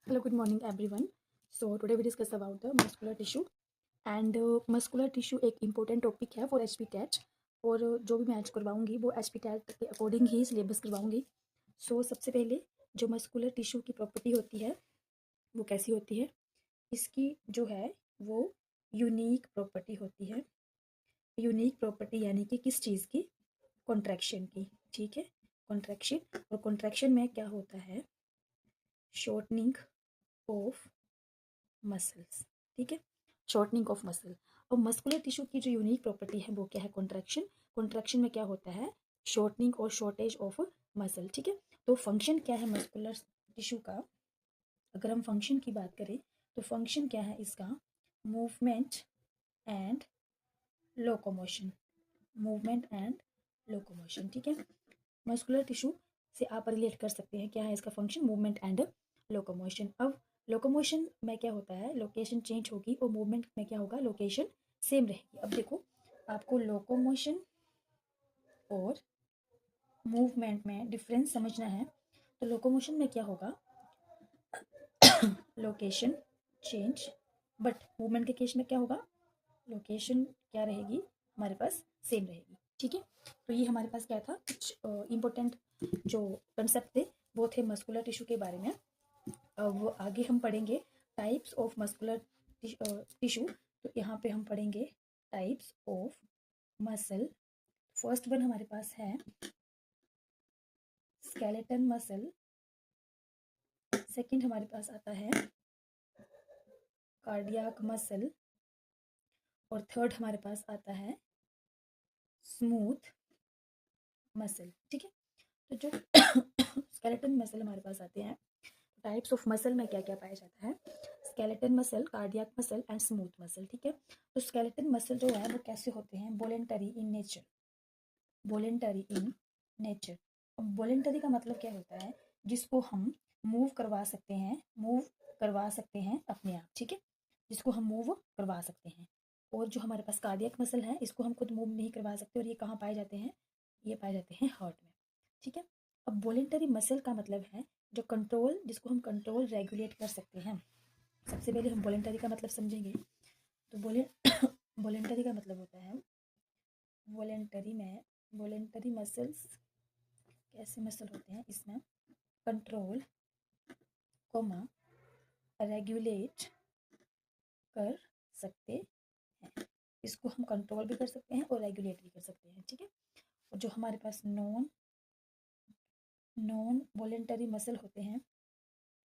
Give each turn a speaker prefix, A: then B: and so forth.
A: Hello, good morning, everyone. So today we discuss about the muscular tissue and muscular tissue एक important topic है for HP TET और जो भी मैं आज करवाऊंगी वो HP टेट के अकॉर्डिंग ही सिलेबस करवाऊंगी. सो सबसे पहले जो मस्कुलर टिश्यू की प्रॉपर्टी होती है वो कैसी होती है. इसकी जो है वो यूनिक प्रॉपर्टी होती है. यूनिक प्रॉपर्टी यानी कि किस चीज़ की? कॉन्ट्रैक्शन की. ठीक है, कॉन्ट्रैक्शन. और कॉन्ट्रैक्शन में क्या होता है? Shortening of muscles. ठीक है, शॉर्टनिंग ऑफ मसल. और मस्कुलर टिश्यू की जो यूनिक प्रॉपर्टी है वो क्या है? कॉन्ट्रैक्शन. कॉन्ट्रैक्शन में क्या होता है? शॉर्टनिंग और शॉर्टेज ऑफ मसल. ठीक है, तो फंक्शन क्या है मस्कुलर टिश्यू का? अगर हम फंक्शन की बात करें तो फंक्शन क्या है इसका? Movement and locomotion. Movement and locomotion. ठीक है, मस्कुलर टिश्यू से आप रिलेट कर सकते हैं क्या है इसका फंक्शन? Movement and locomotion. अब लोकोमोशन में क्या होता है? लोकेशन चेंज होगी और मूवमेंट में क्या होगा? लोकेशन सेम रहेगी. अब देखो, आपको लोकोमोशन और मूवमेंट में डिफरेंस समझना है. तो लोकोमोशन में क्या होगा? Location change. बट मूवमेंट के केस में क्या होगा? लोकेशन क्या रहेगी हमारे पास? सेम रहेगी. ठीक है, तो ये हमारे पास क्या था? कुछ इम्पोर्टेंट जो कंसेप्ट थे वो थे मस्कुलर टिश्यू के बारे में. वो आगे हम पढ़ेंगे टाइप्स ऑफ मस्कुलर टिश्यू. तो यहाँ पे हम पढ़ेंगे types of muscle. First one हमारे पास है स्केलेटन मसल. सेकंड हमारे पास आता है कार्डियक मसल. और थर्ड हमारे पास आता है स्मूथ मसल. ठीक है, तो जो स्केलेटन मसल हमारे पास आते हैं, टाइप्स ऑफ मसल में क्या क्या पाया जाता है? Skeleton muscle, cardiac muscle and smooth muscle. ठीक है, तो स्केलेटन मसल जो है वो कैसे होते हैं? Voluntary in nature. Voluntary in nature. अब वॉलेंटरी का मतलब क्या होता है? जिसको हम मूव करवा सकते हैं, मूव करवा सकते हैं अपने आप. ठीक है, जिसको हम मूव करवा सकते हैं. और जो हमारे पास कार्डियक मसल है इसको हम खुद मूव नहीं करवा सकते. और ये कहाँ पाए जाते हैं? ये पाए जाते हैं हार्ट में. ठीक है, अब वॉलेंटरी मसल का मतलब है जो कंट्रोल, जिसको हम कंट्रोल रेगुलेट कर सकते हैं. सबसे पहले हम वॉलेंटरी का मतलब समझेंगे. तो वॉलेंटरी का मतलब होता है, वॉलेंटरी में वॉलेंटरी मसल्स कैसे मसल होते हैं? इसमें कंट्रोल कोमा रेगुलेट कर सकते हैं. इसको हम कंट्रोल भी कर सकते हैं और रेगुलेट भी कर सकते हैं. ठीक है, और जो हमारे पास नॉन वॉलेंटरी मसल होते हैं